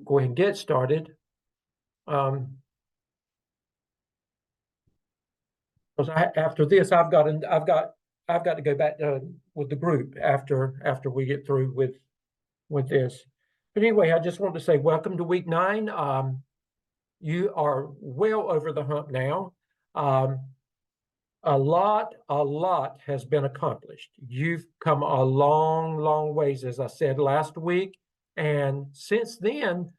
go ahead and get started. Because after this, I've got to go back with the group after we get through with this. But anyway, I just want to say welcome to week 9. You are well over the hump now. A lot has been accomplished. You've come a long ways, as I said last week, and since then,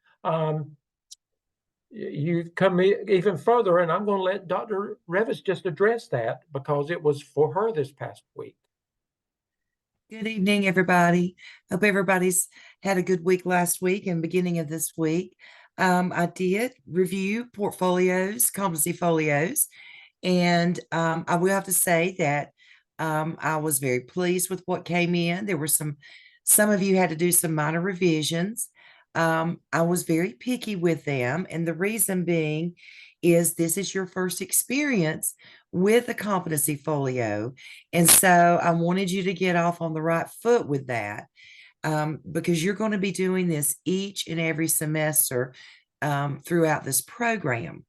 you've come even further, and I'm going to let Dr. Revis just address that because it was for her this past week. Good evening, everybody. Hope everybody's had a good week last week and beginning of this week. I did review portfolios, competency folios, and I will have to say that I was very pleased with what came in. There were some of you had to do some minor revisions. I was very picky with them, and the reason being is this is your first experience with a competency folio, and so I wanted you to get off on the right foot with that, because you're going to be doing this each and every semester throughout this program.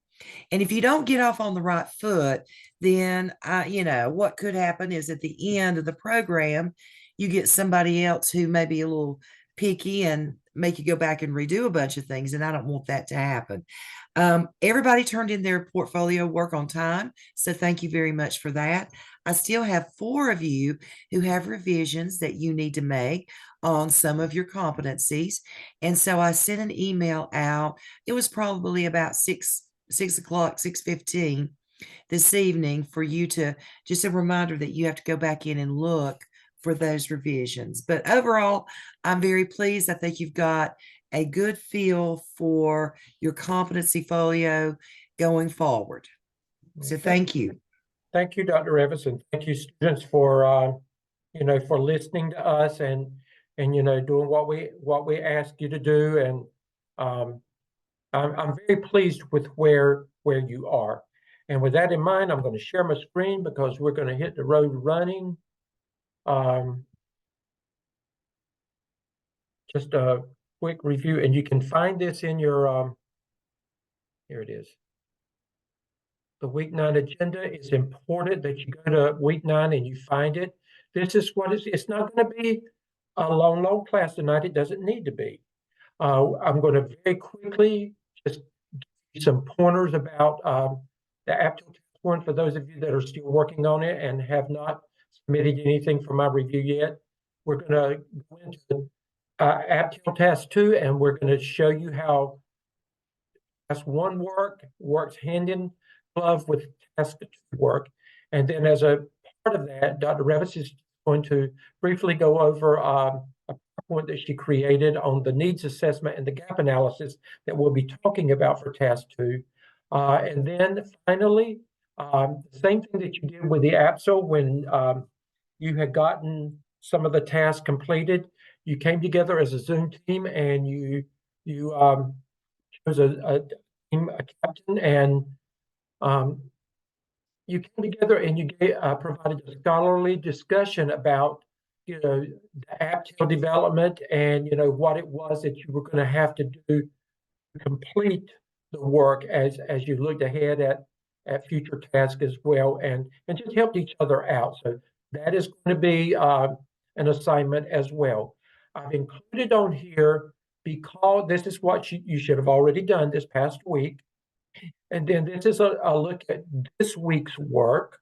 And if you don't get off on the right foot, then what could happen is at the end of the program, you get somebody else who may be a little picky and make you go back and redo a bunch of things. And I don't want that to happen. Everybody turned in their portfolio work on time. So thank you very much for that. I still have 4 of you who have revisions that you need to make on some of your competencies. And so I sent an email out. It was probably about 6 o'clock, 6:15 this evening for you to just a reminder that you have to go back in and look for those revisions. But overall, I'm very pleased. I think you've got a good feel for your competency folio going forward. So thank you. Thank you, Dr. Evans, thank you, students, for for listening to us and doing what we ask you to do. And I'm very pleased with where you are. And with that in mind, I'm going to share my screen because we're going to hit the road running. Just a quick review, and you can find this in your, here it is. The week 9 agenda. It's important that you go to week 9 and you find it. This is what it's not going to be a long class tonight. It doesn't need to be. I'm going to very quickly just give you some pointers about the AAPTEL Task 1 for those of you that are still working on it and have not submitted anything for my review yet. We're going to go into AAPTEL Task 2, and we're going to show you how Task 1 works hand in glove with Task 2 work. And then as a part of that, Dr. Revis is going to briefly go over a PowerPoint that she created on the needs assessment and the gap analysis that we'll be talking about for Task 2. And then finally, the same thing that you did with the AAPTEL when you had gotten some of the tasks completed, you came together as a Zoom team and you chose a captain, and you came together and you provided a scholarly discussion about the AAPTEL development and what it was that you were going to have to do to complete the work as you looked ahead at future tasks as well, and just helped each other out. So that is going to be an assignment as well. I've included on here because this is what you should have already done this past week. And then this is a look at this week's work.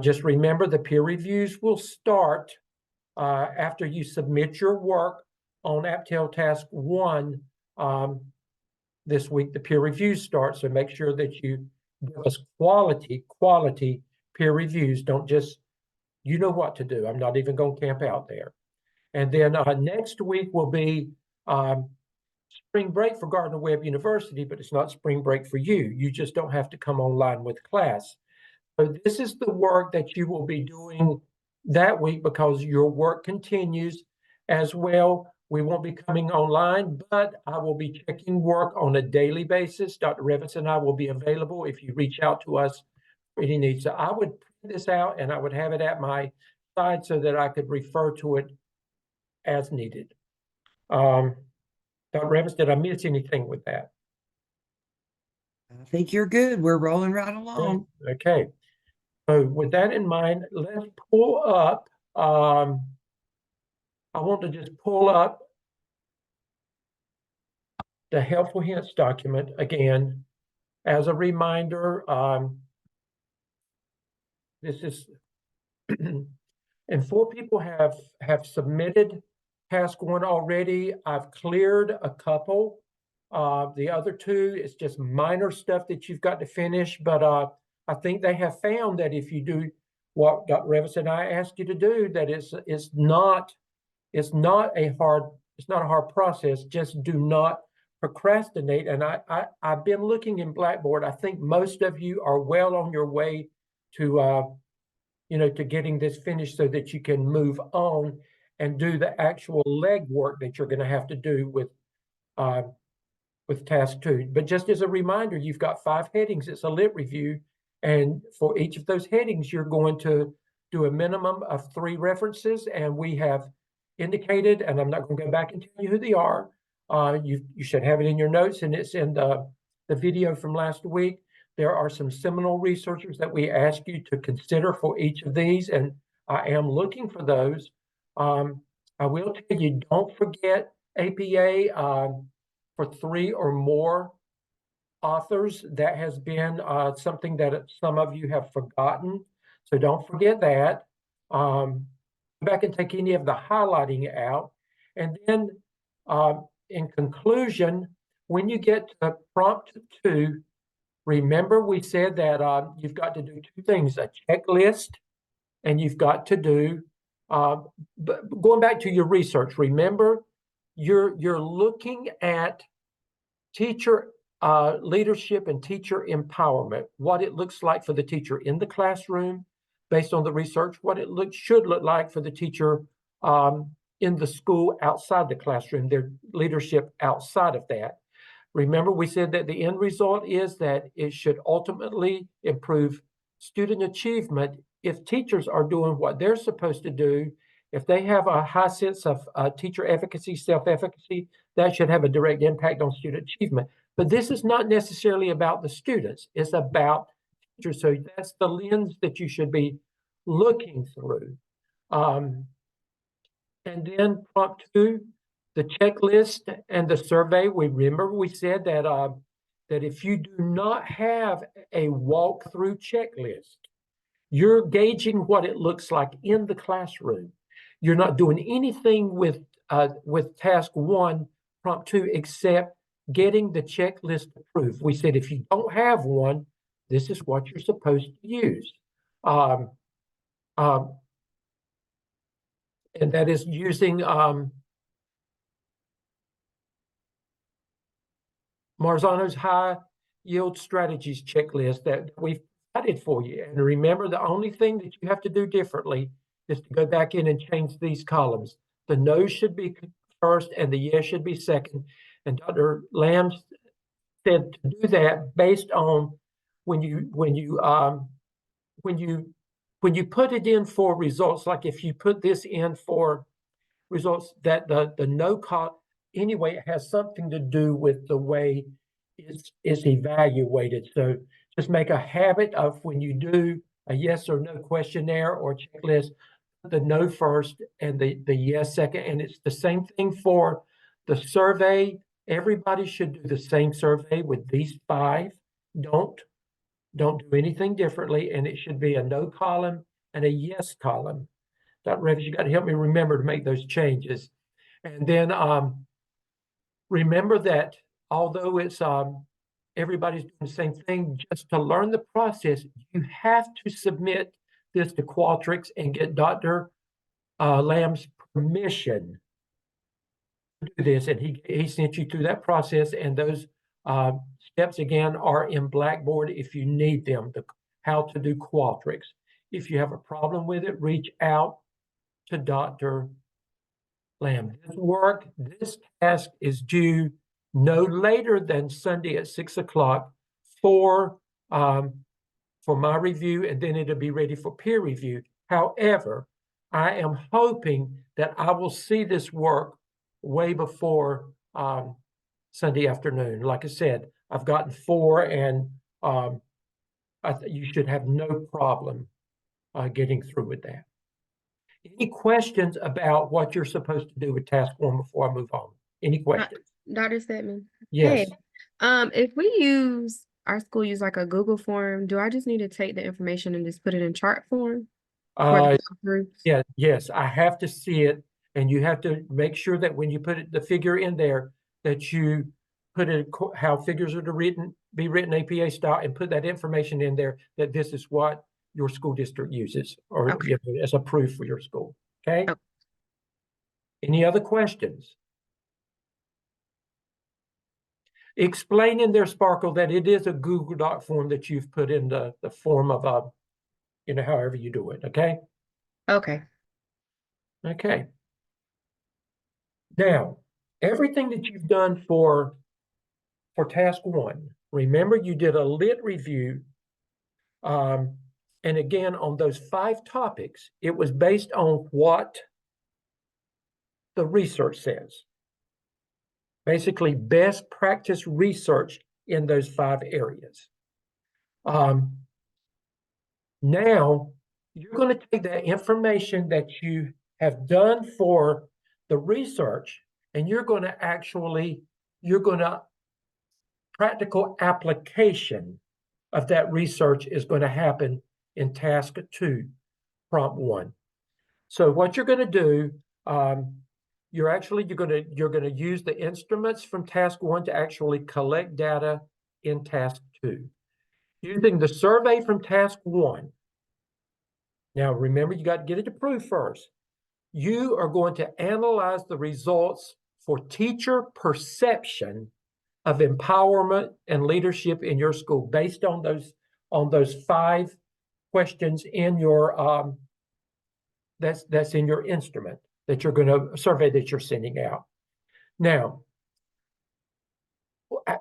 Just remember the peer reviews will start after you submit your work on AAPTEL Task 1. This week, the peer reviews start, so make sure that you give us quality peer reviews. Don't just, you know what to do. I'm not even going to camp out there. And then next week will be spring break for Gardner-Webb University, but it's not spring break for you. You just don't have to come online with class. So this is the work that you will be doing that week because your work continues as well. We won't be coming online, but I will be checking work on a daily basis. Dr. Revis and I will be available if you reach out to us for any needs. So I would print this out and I would have it at my side so that I could refer to it as needed. Dr. Revis, did I miss anything with that? I think you're good. We're rolling right along. Okay. So with that in mind, let's pull up. I want to just pull up the helpful hints document again as a reminder. This is, and 4 people have submitted task 1 already. I've cleared a couple. The other 2 is just minor stuff that you've got to finish, but I think they have found that if you do what Dr. Revis and I asked you to do, that it's not a hard process. Just do not procrastinate. And I've been looking in Blackboard. I think most of you are well on your way to to getting this finished so that you can move on and do the actual legwork that you're going to have to do with task 2. But just as a reminder, you've got 5 headings. It's a lit review. And for each of those headings, you're going to do a minimum of 3 references. And we have indicated, and I'm not going to go back and tell you who they are. You should have it in your notes, and it's in the video from last week. There are some seminal researchers that we ask you to consider for each of these, and I am looking for those. I will tell you, don't forget APA for 3 or more authors. That has been something that some of you have forgotten, so don't forget that. Go back and take any of the highlighting out. And then in conclusion, when you get to prompt 2, remember we said that you've got to do 2 things, a checklist, and you've got to do, going back to your research, remember you're looking at teacher leadership and teacher empowerment, what it looks like for the teacher in the classroom based on the research, what it should look like for the teacher in the school outside the classroom, their leadership outside of that. Remember, we said that the end result is that it should ultimately improve student achievement if teachers are doing what they're supposed to do. If they have a high sense of teacher efficacy, self-efficacy, that should have a direct impact on student achievement. But this is not necessarily about the students. It's about teachers. So that's the lens that you should be looking through. And then prompt 2, the checklist and the survey. We said that that if you do not have a walkthrough checklist, you're gauging what it looks like in the classroom. You're not doing anything with task 1, prompt 2, except getting the checklist approved. We said if you don't have one, this is what you're supposed to use. And that is using Marzano's high yield strategies checklist that we've added for you. And remember, the only thing that you have to do differently is to go back in and change these columns. The no should be first and the yes should be second. And Dr. Lamb said to do that based on when you put it in for results, like if you put this in for results, that the no column, anyway, it has something to do with the way it's evaluated. So just make a habit of when you do a yes or no questionnaire or checklist, the no first and the yes second. And it's the same thing for the survey. Everybody should do the same survey with these 5. Don't do anything differently, and it should be a no column and a yes column. Dr. Revis, you got to help me remember to make those changes. And then remember that although it's everybody's doing the same thing, just to learn the process, you have to submit this to Qualtrics and get Dr. Lamb's permission to do this. And he sent you through that process, and those steps again are in Blackboard if you need them, how to do Qualtrics. If you have a problem with it, reach out to Dr. Lamb. This task is due no later than Sunday at 6 o'clock for my review, and then it'll be ready for peer review. However, I am hoping that I will see this work way before Sunday afternoon. Like I said, I've gotten 4, and you should have no problem getting through with that. Any questions about what you're supposed to do with task 1 before I move on? Any questions? Dr. Stedman. Yes. Hey, if our school use like a Google form, do I just need to take the information and just put it in chart form for the groups? Yeah, yes, I have to see it, and you have to make sure that when you put the figure in there, that you put it how figures are to be written APA style, and put that information in there that this is what your school district uses, or Okay. as a proof for your school. Okay. Okay. Any other questions? Explain in there, Sparkle, that it is a Google Doc form that you've put in the form of however you do it. Okay. Okay. Okay. Now, everything that you've done for task 1, remember you did a lit review. And again, on those 5 topics, it was based on what the research says. Basically, best practice research in those 5 areas. Now, you're going to take that information that you have done for the research, and you're going to practical application of that research is going to happen in task 2, prompt 1. So what you're going to do, you're going to use the instruments from task 1 to actually collect data in task 2. Using the survey from task 1. Now remember, you got to get it approved first. You are going to analyze the results for teacher perception of empowerment and leadership in your school based on those 5 questions in your that's in your instrument that you're going to survey that you're sending out. Now,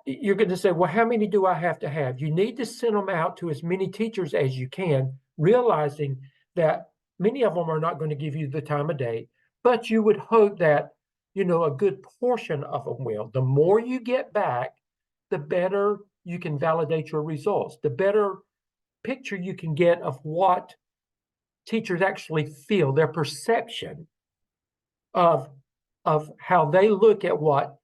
you're going to say, well, how many do I have to have? You need to send them out to as many teachers as you can, realizing that many of them are not going to give you the time of day, but you would hope that, a good portion of them will. The more you get back, the better you can validate your results, the better picture you can get of what teachers actually feel, their perception of how they look at what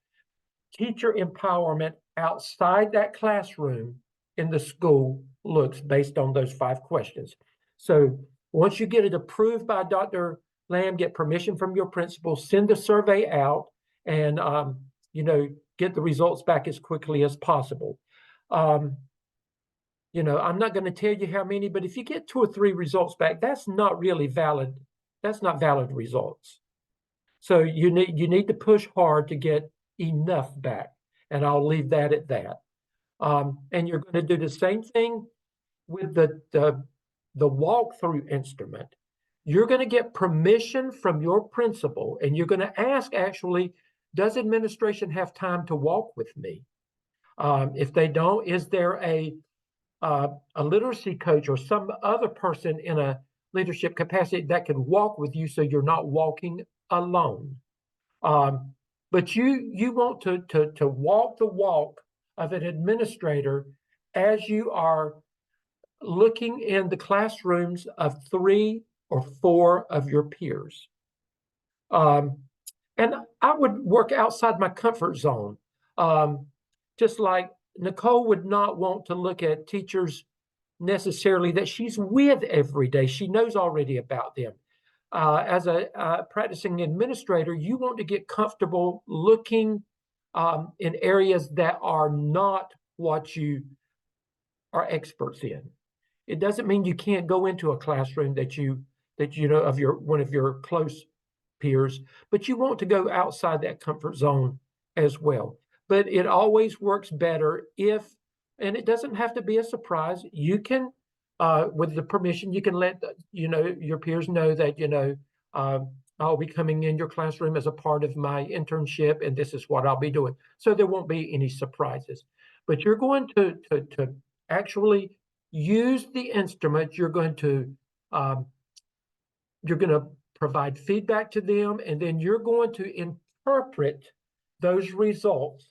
teacher empowerment outside that classroom in the school looks based on those 5 questions. So once you get it approved by Dr. Lamb, get permission from your principal, send the survey out, and get the results back as quickly as possible. I'm not going to tell you how many, but if you get 2 or 3 results back, that's not really valid. That's not valid results. So you need to push hard to get enough back, and I'll leave that at that. And you're going to do the same thing with the walkthrough instrument. You're going to get permission from your principal, and you're going to ask, actually, does administration have time to walk with me? If they don't, is there a literacy coach or some other person in a leadership capacity that can walk with you so you're not walking alone? But you want to walk the walk of an administrator as you are looking in the classrooms of 3 or 4 of your peers. And I would work outside my comfort zone. Just like Nicole would not want to look at teachers necessarily that she's with every day. She knows already about them. As a practicing administrator, you want to get comfortable looking in areas that are not what you are experts in. It doesn't mean you can't go into a classroom that you know of one of your close peers, but you want to go outside that comfort zone as well. But it always works better and it doesn't have to be a surprise. You can, with the permission, you can let your peers know that I'll be coming in your classroom as a part of my internship, and this is what I'll be doing. So there won't be any surprises. But you're going to actually use the instrument. You're going to provide feedback to them, and then you're going to interpret those results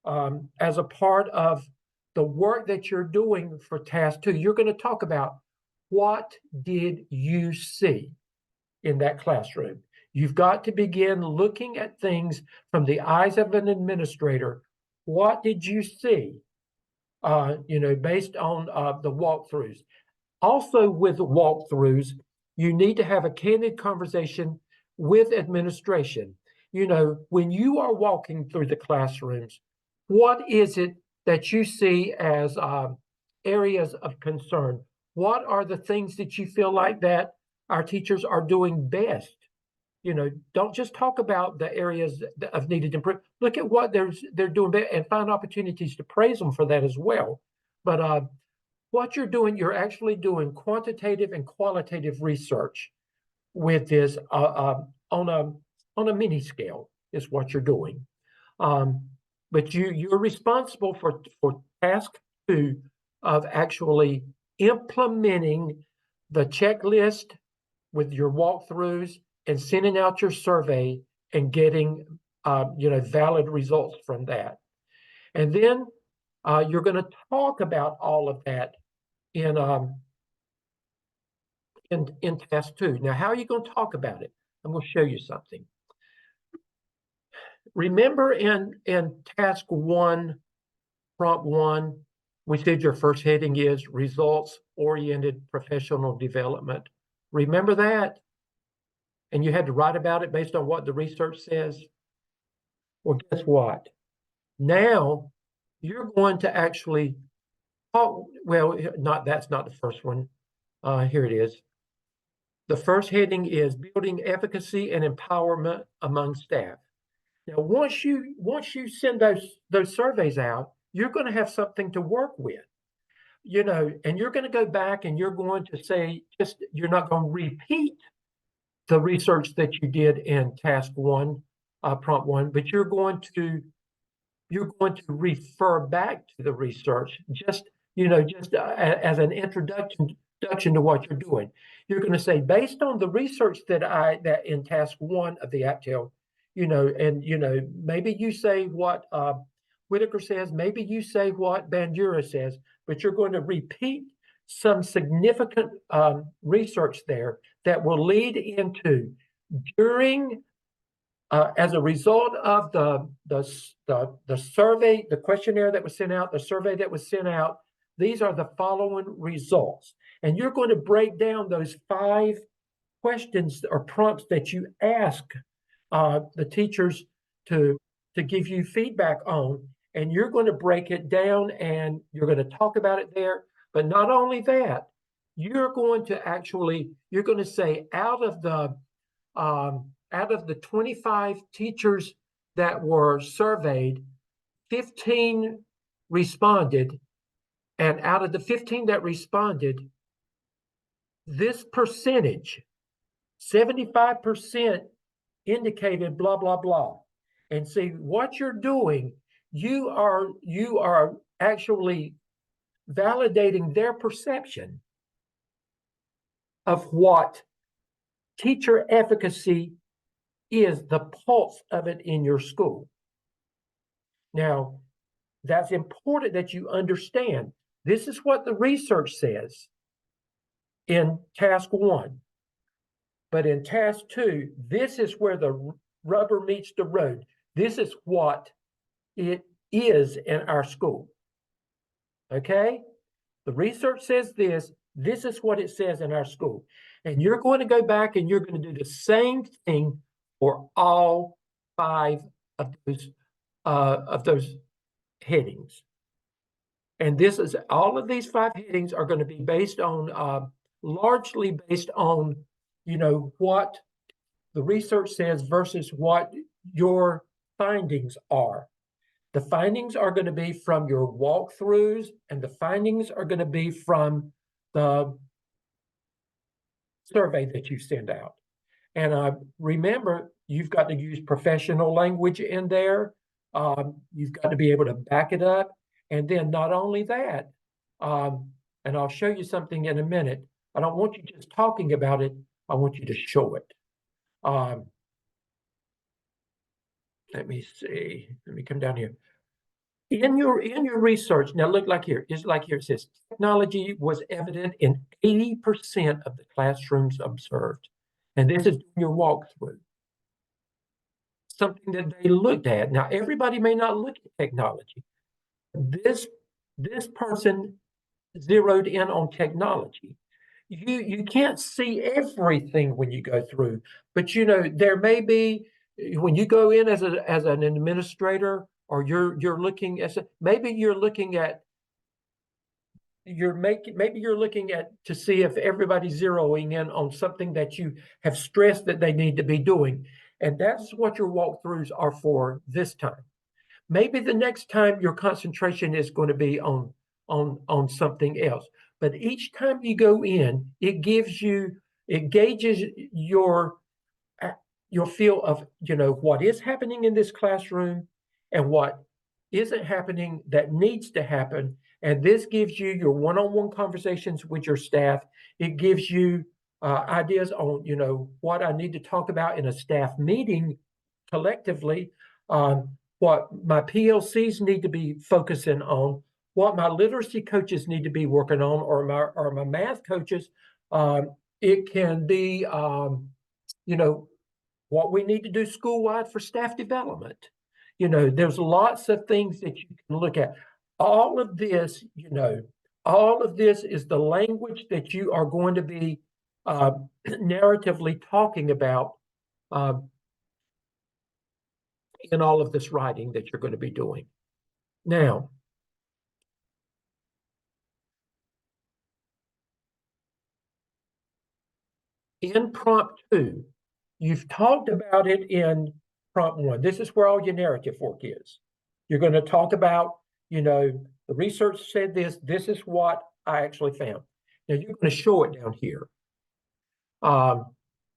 as a part of the work that you're doing for task 2, you're going to talk about what did you see in that classroom. You've got to begin looking at things from the eyes of an administrator. What did you see? Based on the walkthroughs. Also with walkthroughs, you need to have a candid conversation with administration. When you are walking through the classrooms, what is it that you see as areas of concern? What are the things that you feel like that our teachers are doing best? Don't just talk about the areas of needed improvement. Look at what they're doing and find opportunities to praise them for that as well. But what you're doing, you're actually doing quantitative and qualitative research with this on a mini scale is what you're doing. But you're responsible for task 2 of actually implementing the checklist with your walkthroughs and sending out your survey and getting valid results from that. And then you're going to talk about all of that in task 2. Now, how are you going to talk about it? I'm going to show you something. Remember in task 1, prompt 1, we said your first heading is results-oriented professional development. Remember that? And you had to write about it based on what the research says? Well, guess what? Now you're going to actually talk, that's not the first one. Here it is. The first heading is building efficacy and empowerment among staff. Now, once you send those surveys out, you're going to have something to work with, and you're going to go back and you're going to say, you're not going to repeat the research that you did in task 1, prompt 1, but you're going to refer back to the research just as an introduction to what you're doing. You're going to say, based on the research that in task 1 of the AAPTEL, maybe you say what Whitaker says, maybe you say what Bandura says, but you're going to repeat some significant research there that will lead into as a result of the survey, the questionnaire that was sent out, the survey that was sent out, these are the following results. And you're going to break down those 5 questions or prompts that you ask the teachers to give you feedback on, and you're going to break it down and you're going to talk about it there. But not only that, you're going to say out of the 25 teachers that were surveyed, 15 responded, and out of the 15 that responded, this percentage, 75%, indicated blah blah blah. And see what you're doing, you are actually validating their perception of what teacher efficacy is, the pulse of it in your school. Now, that's important that you understand. This is what the research says in task 1. But in task 2, this is where the rubber meets the road. This is what it is in our school. Okay? The research says this. This is what it says in our school. And you're going to go back and you're going to do the same thing for all 5 of those headings. And this is all of these 5 headings are going to be based on largely based on what the research says versus what your findings are. The findings are going to be from your walkthroughs, and the findings are going to be from the survey that you send out. And remember, you've got to use professional language in there. You've got to be able to back it up. And then not only that, and I'll show you something in a minute. I don't want you just talking about it. I want you to show it. Let me see. Let me come down here. In your research, now look like here, it's like here it says technology was evident in 80% of the classrooms observed. And this is your walkthrough. Something that they looked at. Now, everybody may not look at technology. This person zeroed in on technology. You can't see everything when you go through, but there may be when you go in as an administrator, or you're looking as maybe you're looking at maybe you're looking at to see if everybody's zeroing in on something that you have stressed that they need to be doing. And that's what your walkthroughs are for this time. Maybe the next time your concentration is going to be on something else. But each time you go in, it gauges your feel of what is happening in this classroom and what isn't happening that needs to happen. And this gives you your one-on-one conversations with your staff. It gives you ideas on what I need to talk about in a staff meeting collectively, what my PLCs need to be focusing on, what my literacy coaches need to be working on, or my math coaches. It can be what we need to do school-wide for staff development. There's lots of things that you can look at. All of this, all of this is the language that you are going to be narratively talking about in all of this writing that you're going to be doing. Now, in prompt 2, you've talked about it in prompt 1. This is where all your narrative work is. You're going to talk about, the research said this. This is what I actually found. Now you're going to show it down here.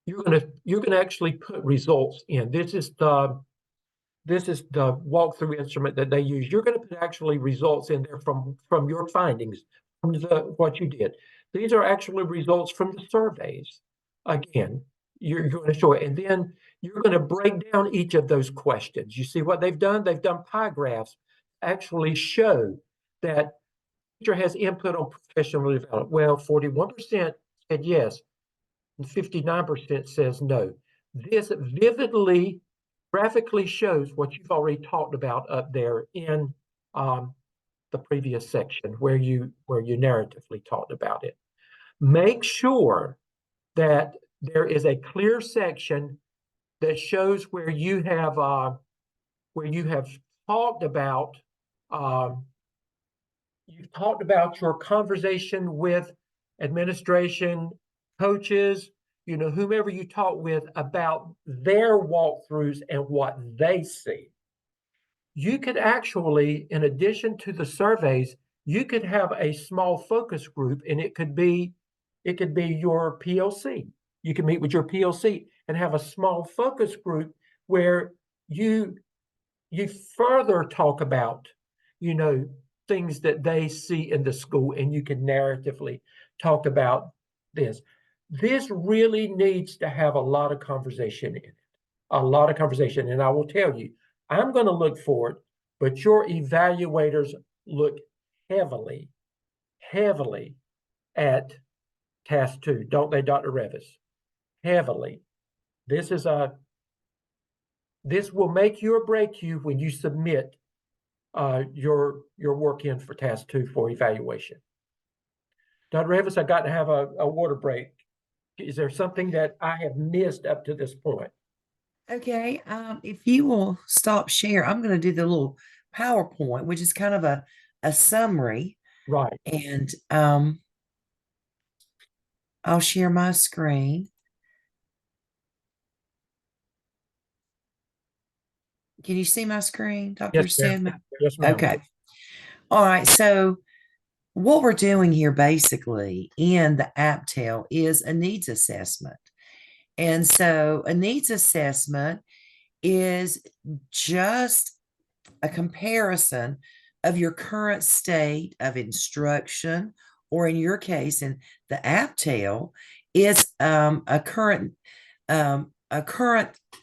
You're going to actually put results in. This is the walkthrough instrument that they use. You're going to put actually results in there from your findings, from what you did. These are actually results from the surveys. Again, you're going to show it, and then you're going to break down each of those questions. You see what they've done? They've done pie graphs, actually show that teacher has input on professional development. Well, 41% said yes, and 59% says no. This vividly, graphically shows what you've already talked about up there in the previous section where you narratively talked about it. Make sure that there is a clear section that shows where you have talked about you've talked about your conversation with administration, coaches, whomever you talk with about their walkthroughs and what they see. You could actually, in addition to the surveys, you could have a small focus group, and it could be your PLC. You can meet with your PLC and have a small focus group where you further talk about, things that they see in the school, and you can narratively talk about this. This really needs to have a lot of conversation in it, a lot of conversation. And I will tell you, I'm going to look for it, but your evaluators look heavily at task 2, don't they, Dr. Revis? Heavily. This will make you or break you when you submit your work in for task 2 for evaluation. Dr. Revis, I got to have a water break. Is there something that I have missed up to this point? Okay. If you will stop share, I'm going to do the little PowerPoint, which is kind of a summary. Right. And I'll share my screen. Can you see my screen, Dr. Yes, ma'am. Stedman? Yes, ma'am. Okay. All right. So what we're doing here basically in the AAPTEL is a needs assessment. And so a needs assessment is just a comparison of your current state of instruction, or in your case, in the AAPTEL, is a current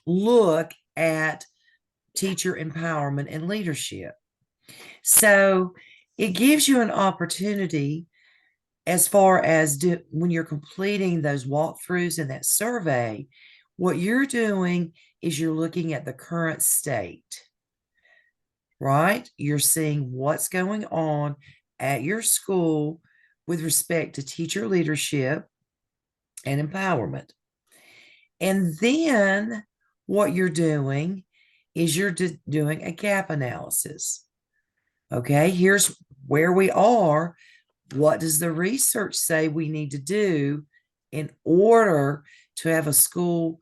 look at teacher empowerment and leadership. So it gives you an opportunity as far as when you're completing those walkthroughs and that survey, what you're doing is you're looking at the current state, right? You're seeing what's going on at your school with respect to teacher leadership and empowerment. And then what you're doing is you're doing a gap analysis. Okay, here's where we are. What does the research say we need to do in order to have a school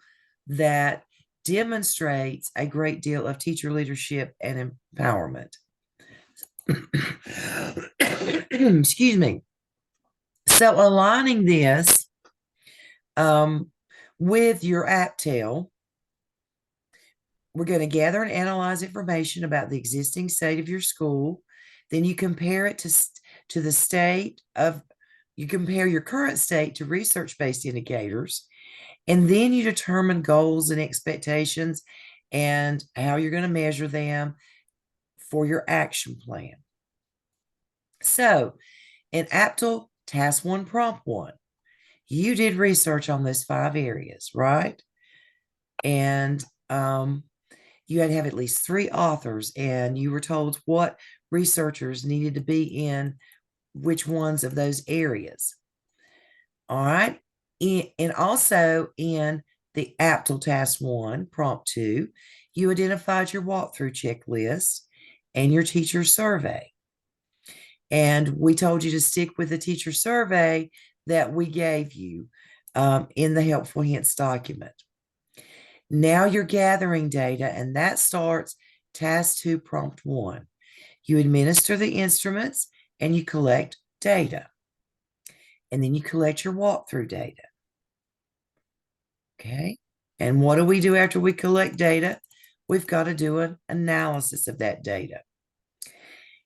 that demonstrates a great deal of teacher leadership and empowerment? Excuse me. So aligning this with your AAPTEL, we're going to gather and analyze information about the existing state of your school. Then you compare it to the state of, you compare your current state to research-based indicators, and then you determine goals and expectations and how you're going to measure them for your action plan. So in AAPTEL Task 1, Prompt 1, you did research on those 5 areas, right? And you had to have at least 3 authors, and you were told what researchers needed to be in which ones of those areas. All right. And also in the AAPTEL Task 1, Prompt 2, you identified your walkthrough checklist and your teacher survey. And we told you to stick with the teacher survey that we gave you in the helpful hints document. Now you're gathering data, and that starts Task 2, Prompt 1. You administer the instruments and you collect data. And then you collect your walkthrough data. Okay. And what do we do after we collect data? We've got to do an analysis of that data.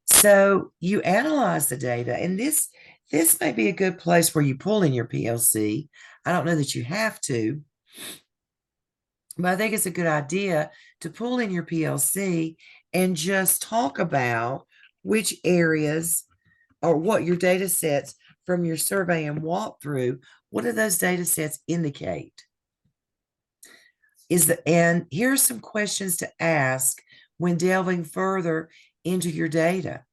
So you analyze the data, and this may be a good place where you pull in your PLC. I don't know that you have to, but I think it's a good idea to pull in your PLC and just talk about which areas or what your data sets from your survey and walkthrough, what do those data sets indicate? And here's some questions to ask when delving further into your data.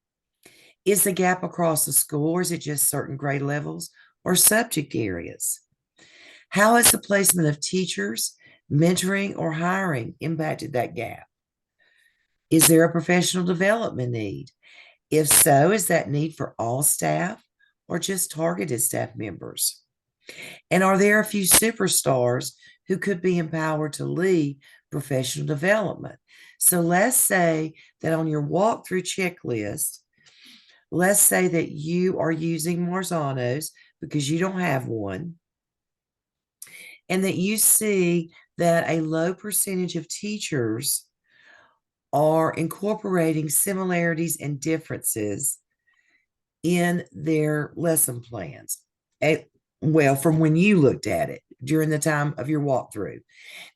Is the gap across the school, or is it just certain grade levels or subject areas? How has the placement of teachers, mentoring, or hiring impacted that gap? Is there a professional development need? If so, is that need for all staff or just targeted staff members? And are there a few superstars who could be empowered to lead professional development? So let's say that on your walkthrough checklist, let's say that you are using Marzano's because you don't have one, and that you see that a low percentage of teachers are incorporating similarities and differences in their lesson plans. Well, from when you looked at it during the time of your walkthrough,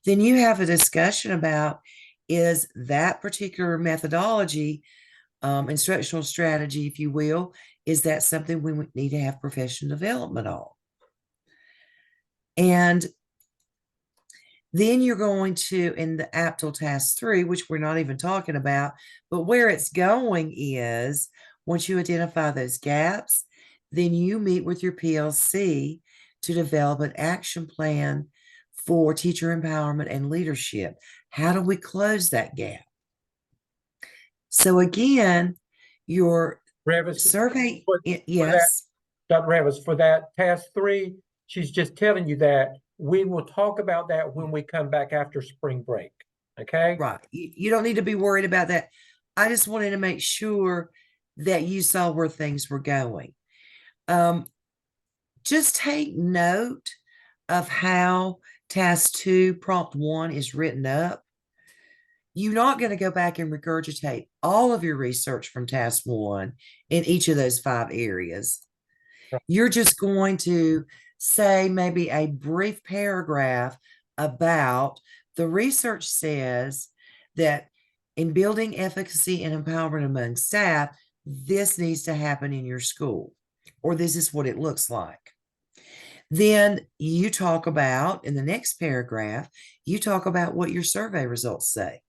then you have a discussion about, is that particular methodology, instructional strategy, if you will, is that something we need to have professional development on? And then you're going to, in the AAPTEL Task 3, which we're not even talking about, but where it's going is, once you identify those gaps, then you meet with your PLC to develop an action plan for teacher empowerment and leadership. How do we close that gap? So again, your Revis, survey, yes. yes. Dr. Revis, for that Task 3, she's just telling you that we will talk about that when we come back after spring break. Okay? Right. You don't need to be worried about that. I just wanted to make sure that you saw where things were going. Just take note of how Task 2, Prompt 1 is written up. You're not going to go back and regurgitate all of your research from Task 1 in each of those 5 areas. Right. You're just going to say maybe a brief paragraph about the research says that In building efficacy and empowerment among staff, this needs to happen in your school, or this is what it looks like. Then you talk about, in the next paragraph, you talk about what your survey results say.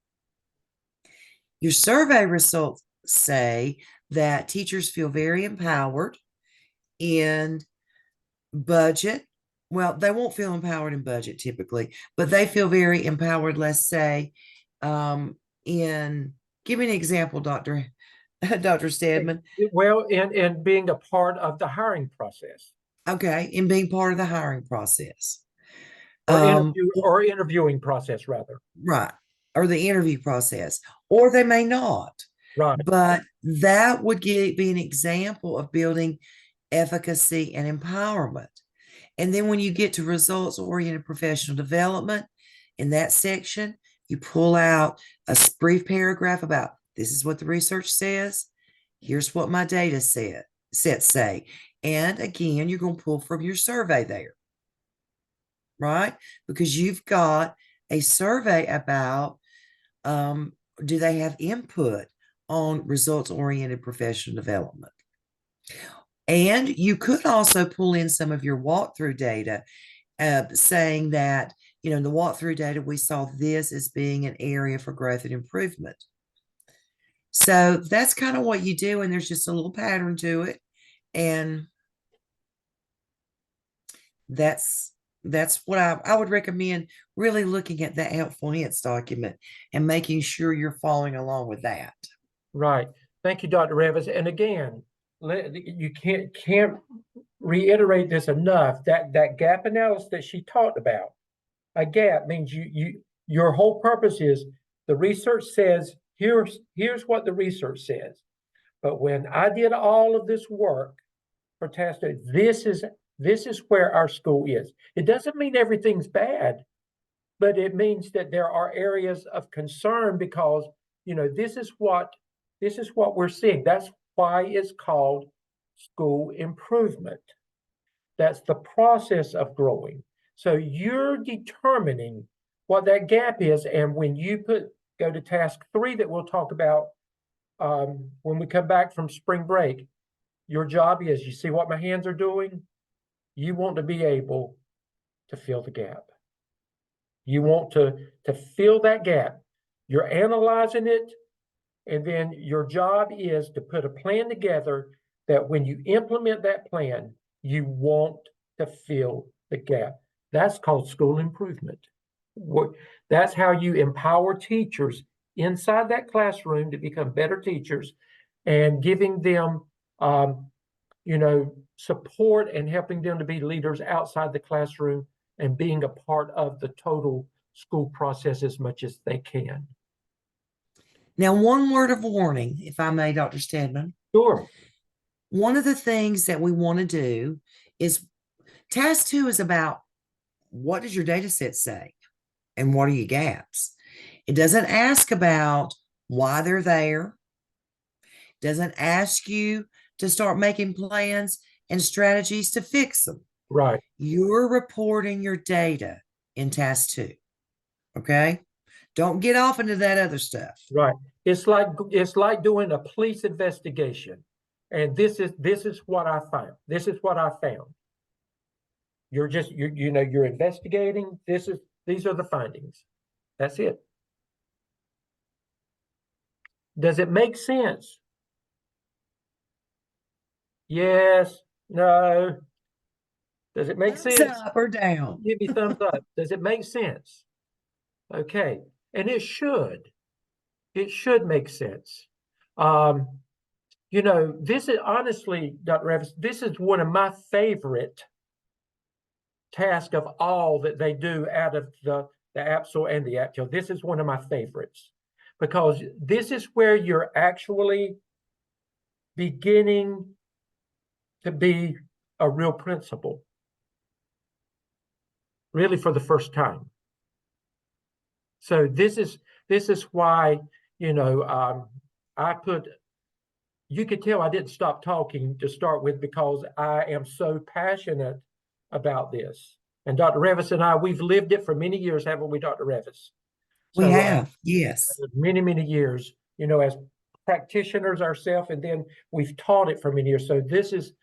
Your survey results say that teachers feel very empowered in budget. Well, they won't feel empowered in budget typically, but they feel very empowered, let's say, give me an example, Dr. Stedman. Well, in being a part of the hiring process. Okay, in being part of the hiring process. Or interviewing process, rather. Right. Or the interview process. Or they may not. Right. But that would be an example of building efficacy and empowerment. And then when you get to results-oriented professional development, in that section, you pull out a brief paragraph about this is what the research says. Here's what my data sets say. And again, you're going to pull from your survey there, right? Because you've got a survey about do they have input on results-oriented professional development? And you could also pull in some of your walkthrough data saying that, in the walkthrough data, we saw this as being an area for growth and improvement. So that's kind of what you do, and there's just a little pattern to it. And that's what I would recommend, really looking at that helpful hints document and making sure you're following along with that. Right. Thank you, Dr. Revis. And again, you can't reiterate this enough, that gap analysis that she talked about. A gap means your whole purpose is the research says, here's what the research says. But when I did all of this work for task 2, this is where our school is. It doesn't mean everything's bad, but it means that there are areas of concern because, this is what we're seeing. That's why it's called school improvement. That's the process of growing. So you're determining what that gap is. And when you go to task 3 that we'll talk about when we come back from spring break, your job is, you see what my hands are doing? You want to be able to fill the gap. You want to fill that gap. You're analyzing it, and then your job is to put a plan together that when you implement that plan, you want to fill the gap. That's called school improvement. That's how you empower teachers inside that classroom to become better teachers, and giving them support and helping them to be leaders outside the classroom and being a part of the total school process as much as they can. Now, one word of warning, if I may, Dr. Stedman. Sure. One of the things that we want to do is task 2 is about what does your data set say and what are your gaps? It doesn't ask about why they're there. It doesn't ask you to start making plans and strategies to fix them. Right. You're reporting your data in task 2. Okay? Don't get off into that other stuff. Right. It's like doing a police investigation. And this is what I found. This is what I found. You're investigating. These are the findings. That's it. Does it make sense? Yes, no. Does it make sense? Up or down? Give me thumbs up. Does it make sense? Okay. And it should. It should make sense. This is honestly, Dr. Revis, this is one of my favorite tasks of all that they do out of the AAPTEL and the AAPTEL. This is one of my favorites because this is where you're actually beginning to be a real principal, really for the first time. So this is why, you could tell I didn't stop talking to start with because I am so passionate about this. And Dr. Revis and I, we've lived it for many years, haven't we, Dr. Revis? We So, have, yes. many, many years, as practitioners ourselves, and then we've taught it for many years. So this is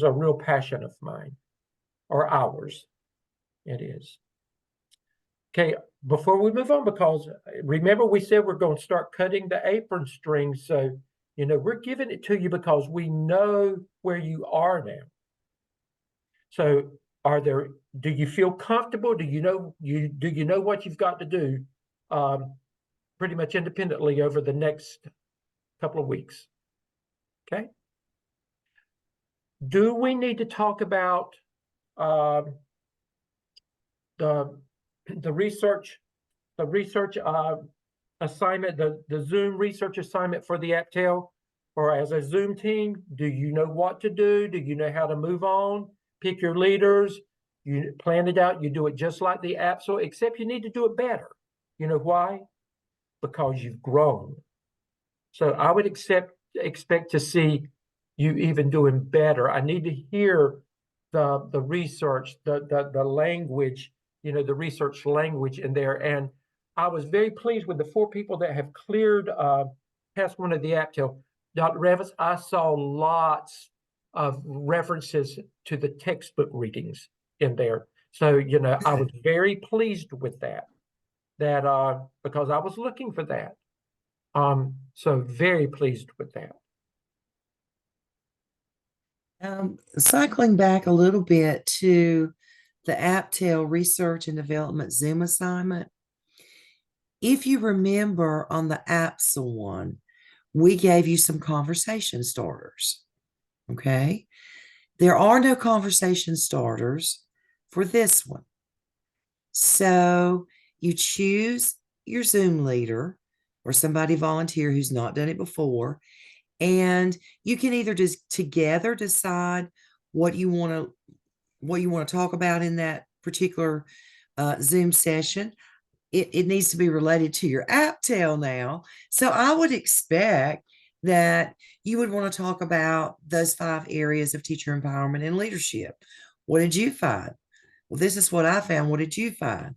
a real passion of mine, or ours. It is. Okay, before we move on, because remember we said we're going to start cutting the apron strings. So, we're giving it to you because we know where you are now. So do you feel comfortable? Do you know what you've got to do pretty much independently over the next couple of weeks? Okay. Do we need to talk about the the research assignment, the Zoom research assignment for the AAPTEL, or as a Zoom team? Do you know what to do? Do you know how to move on? Pick your leaders. You plan it out. You do it just like the AAPTEL, except you need to do it better. You know why? Because you've grown. So I would expect to see you even doing better. I need to hear the research, the language, the research language in there. And I was very pleased with the 4 people that have cleared task 1 of the AAPTEL. Dr. Revis, I saw lots of references to the textbook readings in there. So, I was very pleased with that because I was looking for that. So very pleased with that. Cycling back a little bit to the AAPTEL Research and Development Zoom assignment. If you remember on the APSL one, we gave you some conversation starters. Okay. There are no conversation starters for this one. So you choose your Zoom leader or somebody volunteer who's not done it before. And you can either just together decide what you want to talk about in that particular Zoom session. It needs to be related to your AAPTEL now. So I would expect that you would want to talk about those 5 areas of teacher empowerment and leadership. What did you find? Well, this is what I found. What did you find?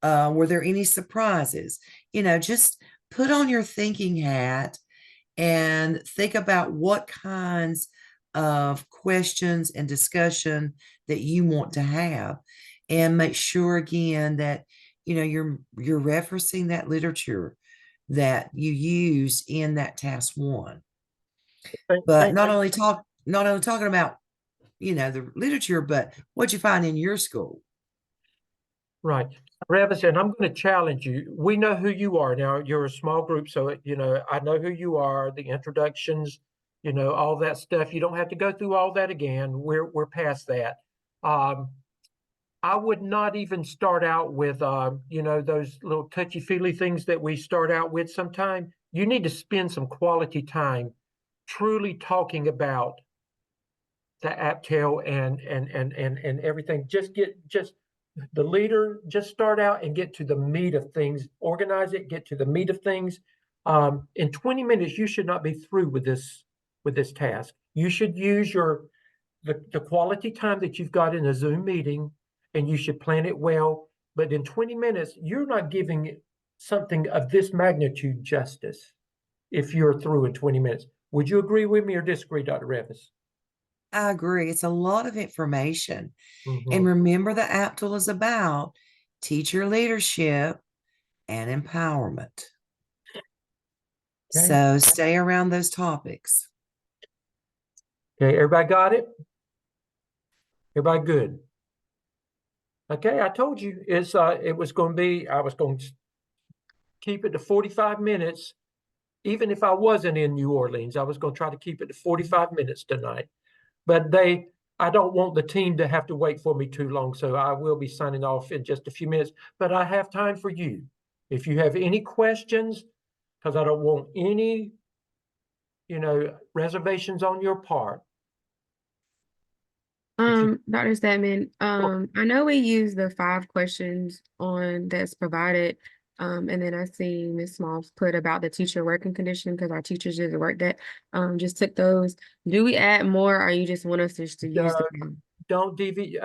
Were there any surprises? Just put on your thinking hat and think about what kinds of questions and discussion that you want to have, and make sure again that you're referencing that literature that you use in that task 1. But not only talking about the literature, but what you find in your school. Right. Revis, and I'm going to challenge you. We know who you are now. You're a small group, so I know who you are, the introductions, all that stuff. You don't have to go through all that again. We're past that. I would not even start out with those little touchy-feely things that we start out with sometime. You need to spend some quality time truly talking about the AAPTEL and everything. Just the leader, just start out and get to the meat of things, organize it, get to the meat of things. In 20 minutes, you should not be through with this task. You should use the quality time that you've got in a Zoom meeting, and you should plan it well. But in 20 minutes, you're not giving something of this magnitude justice if you're through in 20 minutes. Would you agree with me or disagree, Dr. Revis? I agree. It's a lot of information. Mm-hmm. And remember, the AAPTEL is about teacher leadership and empowerment. Okay. So stay around those topics. Okay, everybody got it? Everybody good? Okay, I told you it was going to be, I was going to keep it to 45 minutes. Even if I wasn't in New Orleans, I was going to try to keep it to 45 minutes tonight. But I don't want the team to have to wait for me too long, so I will be signing off in just a few minutes. But I have time for you. If you have any questions, because I don't want any, reservations on your part. Dr. Stedman, I know we use the 5 questions that's provided. And then I see Ms. Smalls put about the teacher working condition because our teachers did the work that just took those. Do we add more, or you just want us just to use the Don't deviate.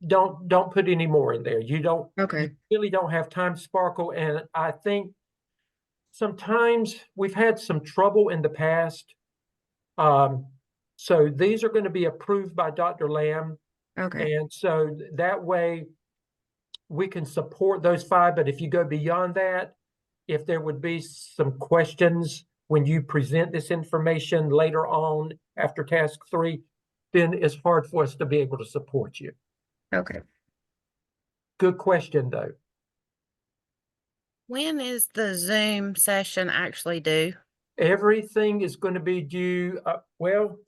don't put any more in there. You Okay. really don't have time sparkle. And I think sometimes we've had some trouble in the past. So these are going to be approved by Dr. Lamb. Okay. And so that way we can support those 5. But if you go beyond that, if there would be some questions when you present this information later on after task 3, then it's hard for us to be able to support you. Okay. Good question, though. When is the Zoom session actually due? Everything is going to be due. Well,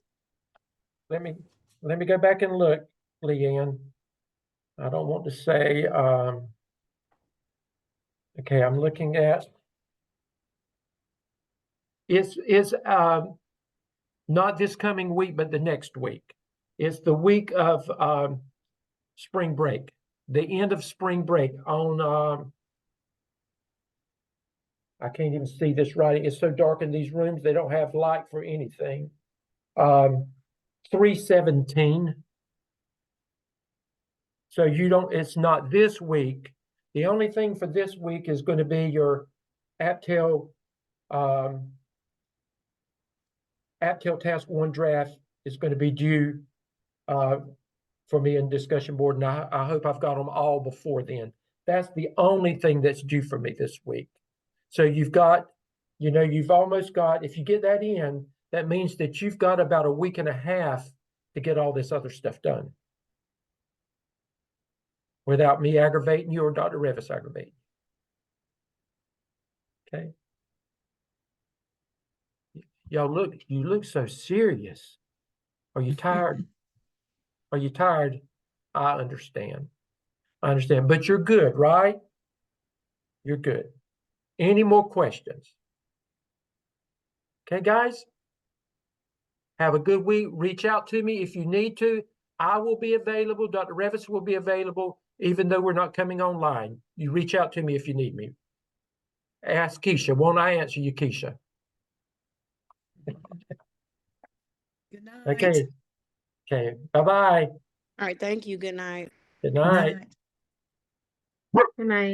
let me go back and look, Leanne. I don't want to say. Okay, I'm looking at. It's not this coming week, but the next week. It's the week of spring break, the end of spring break on. I can't even see this writing. It's so dark in these rooms. They don't have light for anything. 3/17. So it's not this week. The only thing for this week is going to be your AAPTEL Task 1 draft is going to be due for me in discussion board. And I hope I've got them all before then. That's the only thing that's due for me this week. So you've got, you've almost got, if you get that in, that means that you've got about a week and a half to get all this other stuff done without me aggravating you or Dr. Revis aggravating you. Okay. Y'all you look so serious. Are you tired? Are you tired? I understand. But you're good, right? You're good. Any more questions? Okay, guys? Have a good week. Reach out to me if you need to. I will be available. Dr. Revis will be available, even though we're not coming online. You reach out to me if you need me. Ask Keisha. Won't I answer you, Keisha? Good night. Okay. Okay. Bye-bye. All right, thank you. Good night. Good Good night. night. Good night.